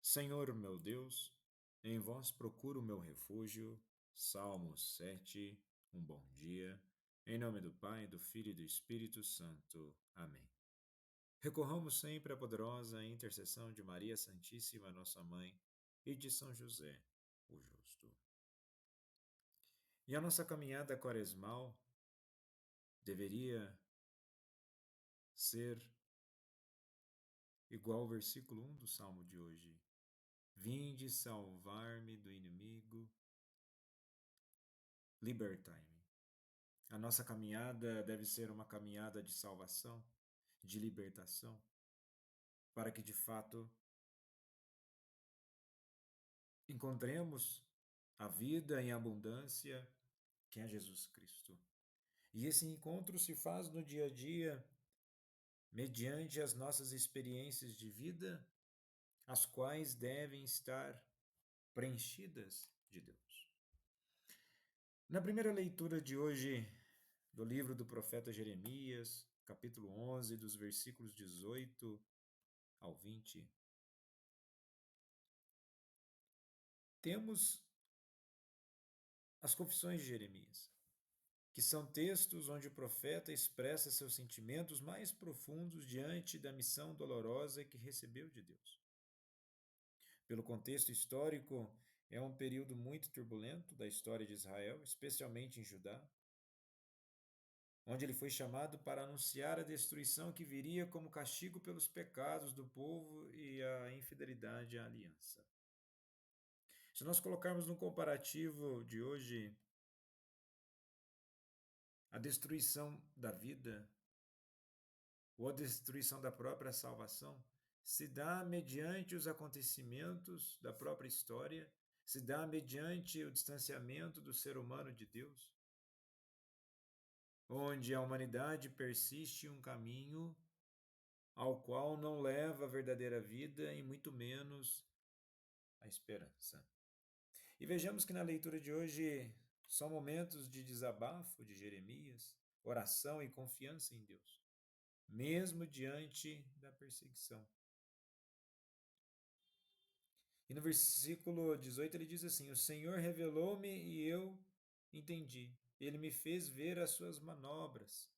Senhor meu Deus, em vós procuro o meu refúgio. Salmo 7. Um bom dia. Em nome do Pai, do Filho e do Espírito Santo. Amém. Recorramos sempre à poderosa intercessão de Maria Santíssima, nossa Mãe, e de São José, o Justo. E a nossa caminhada quaresmal deveria ser igual ao versículo 1 do Salmo de hoje. Vinde salvar-me do inimigo, libertai-me. A nossa caminhada deve ser uma caminhada de salvação, de libertação, para que de fato encontremos a vida em abundância, que é Jesus Cristo. E esse encontro se faz no dia a dia, mediante as nossas experiências de vida, as quais devem estar preenchidas de Deus. Na primeira leitura de hoje, do livro do profeta Jeremias, capítulo 11, dos versículos 18 ao 20, temos as confissões de Jeremias, que são textos onde o profeta expressa seus sentimentos mais profundos diante da missão dolorosa que recebeu de Deus. Pelo contexto histórico, é um período muito turbulento da história de Israel, especialmente em Judá, onde ele foi chamado para anunciar a destruição que viria como castigo pelos pecados do povo e a infidelidade à aliança. Se nós colocarmos no comparativo de hoje a destruição da vida ou a destruição da própria salvação, se dá mediante os acontecimentos da própria história, se dá mediante o distanciamento do ser humano de Deus, onde a humanidade persiste em um caminho ao qual não leva a verdadeira vida e muito menos a esperança. E vejamos que na leitura de hoje são momentos de desabafo de Jeremias, oração e confiança em Deus, mesmo diante da perseguição. E no versículo 18 ele diz assim: O Senhor revelou-me e eu entendi. Ele me fez ver as suas manobras.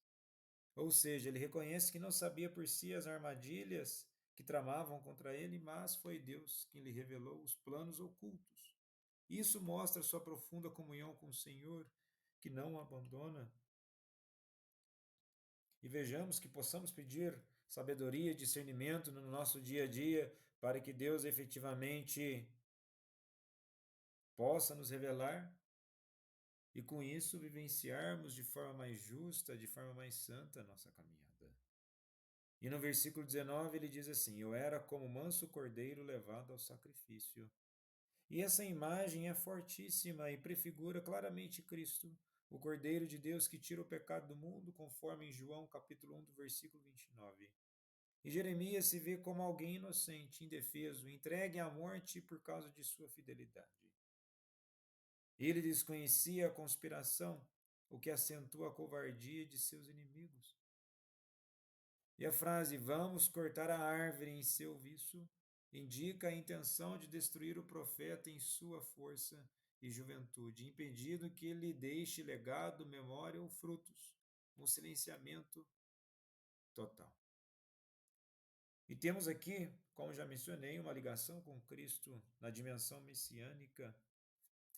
Ou seja, ele reconhece que não sabia por si as armadilhas que tramavam contra ele, mas foi Deus quem lhe revelou os planos ocultos. Isso mostra sua profunda comunhão com o Senhor, que não o abandona. E vejamos que possamos pedir sabedoria e discernimento no nosso dia a dia, para que Deus efetivamente possa nos revelar e com isso vivenciarmos de forma mais justa, de forma mais santa a nossa caminhada. E no versículo 19 ele diz assim: Eu era como manso cordeiro levado ao sacrifício. E essa imagem é fortíssima e prefigura claramente Cristo, o Cordeiro de Deus que tira o pecado do mundo, conforme em João capítulo 1, do versículo 29. E Jeremias se vê como alguém inocente, indefeso, entregue à morte por causa de sua fidelidade. Ele desconhecia a conspiração, o que acentua a covardia de seus inimigos. E a frase "vamos cortar a árvore em seu viço" indica a intenção de destruir o profeta em sua força e juventude, impedindo que ele deixe legado, memória ou frutos, um silenciamento total. E temos aqui, como já mencionei, uma ligação com Cristo na dimensão messiânica.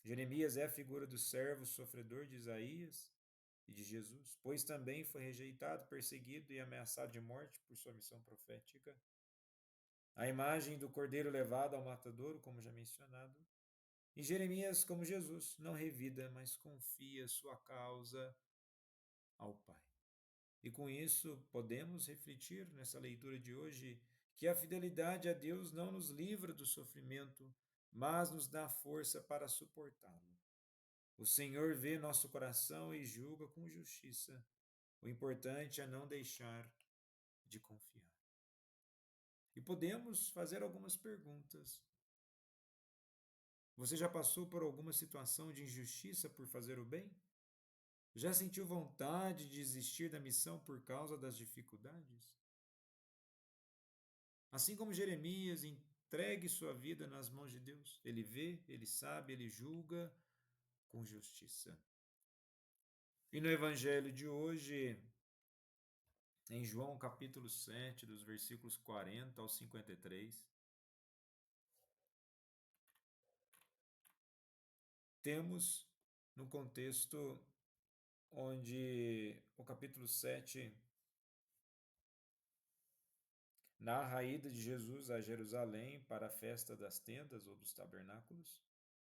Jeremias é a figura do servo sofredor de Isaías e de Jesus, pois também foi rejeitado, perseguido e ameaçado de morte por sua missão profética. A imagem do cordeiro levado ao matadouro, como já mencionado. E Jeremias, como Jesus, não revida, mas confia sua causa ao Pai. E com isso, podemos refletir nessa leitura de hoje que a fidelidade a Deus não nos livra do sofrimento, mas nos dá força para suportá-lo. O Senhor vê nosso coração e julga com justiça. O importante é não deixar de confiar. E podemos fazer algumas perguntas. Você já passou por alguma situação de injustiça por fazer o bem? Já sentiu vontade de desistir da missão por causa das dificuldades? Assim como Jeremias entregue sua vida nas mãos de Deus. Ele vê, ele sabe, ele julga com justiça. E no evangelho de hoje, em João capítulo 7, dos versículos 40 ao 53, temos no contexto onde o capítulo 7 narra a ida de Jesus a Jerusalém para a festa das tendas ou dos tabernáculos.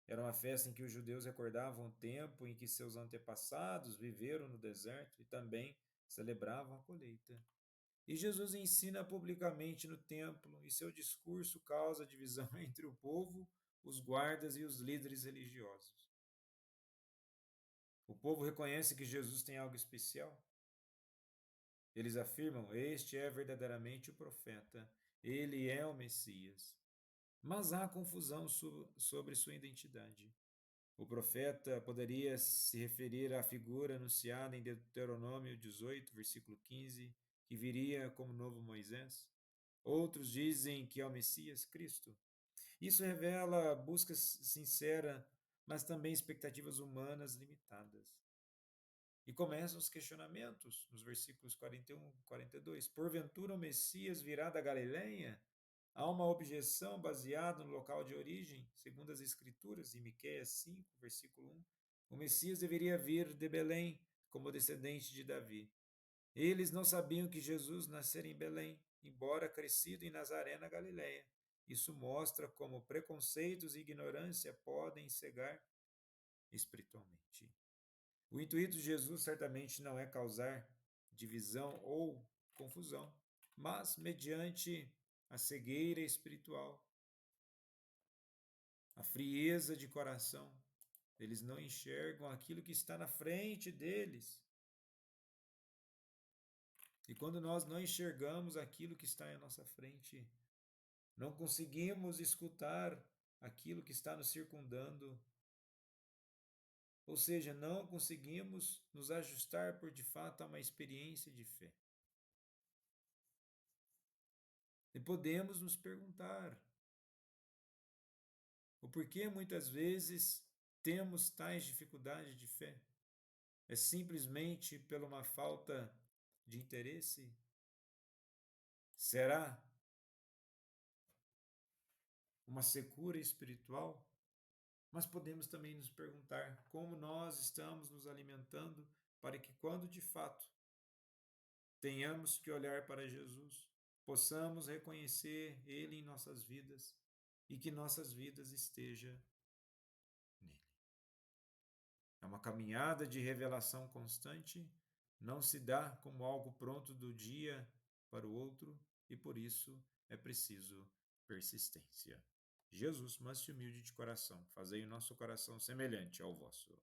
Era uma festa em que os judeus recordavam o tempo em que seus antepassados viveram no deserto e também celebravam a colheita. E Jesus ensina publicamente no templo, e seu discurso causa divisão entre o povo, os guardas e os líderes religiosos. O povo reconhece que Jesus tem algo especial. Eles afirmam: Este é verdadeiramente o profeta, ele é o Messias. Mas há confusão sobre sua identidade. O profeta poderia se referir à figura anunciada em Deuteronômio 18, versículo 15, que viria como novo Moisés. Outros dizem que é o Messias Cristo. Isso revela busca sincera, mas também expectativas humanas limitadas. E começam os questionamentos nos versículos 41 e 42. Porventura o Messias virá da Galileia? Há uma objeção baseada no local de origem, segundo as Escrituras, em Miqueias 5, versículo 1. O Messias deveria vir de Belém, como descendente de Davi. Eles não sabiam que Jesus nascera em Belém, embora crescido em Nazaré, na Galileia. Isso mostra como preconceitos e ignorância podem cegar espiritualmente. O intuito de Jesus certamente não é causar divisão ou confusão, mas mediante a cegueira espiritual, a frieza de coração, eles não enxergam aquilo que está na frente deles. E quando nós não enxergamos aquilo que está em nossa frente, não conseguimos escutar aquilo que está nos circundando, ou seja, não conseguimos nos ajustar por de fato a uma experiência de fé. E podemos nos perguntar o porquê muitas vezes temos tais dificuldades de fé. É simplesmente por uma falta de interesse? Será uma secura espiritual? Mas podemos também nos perguntar como nós estamos nos alimentando para que, quando de fato tenhamos que olhar para Jesus, possamos reconhecer Ele em nossas vidas e que nossas vidas estejam nele. É uma caminhada de revelação constante, não se dá como algo pronto do dia para o outro e por isso é preciso persistência. Jesus, manso e humilde de coração, fazei o nosso coração semelhante ao vosso.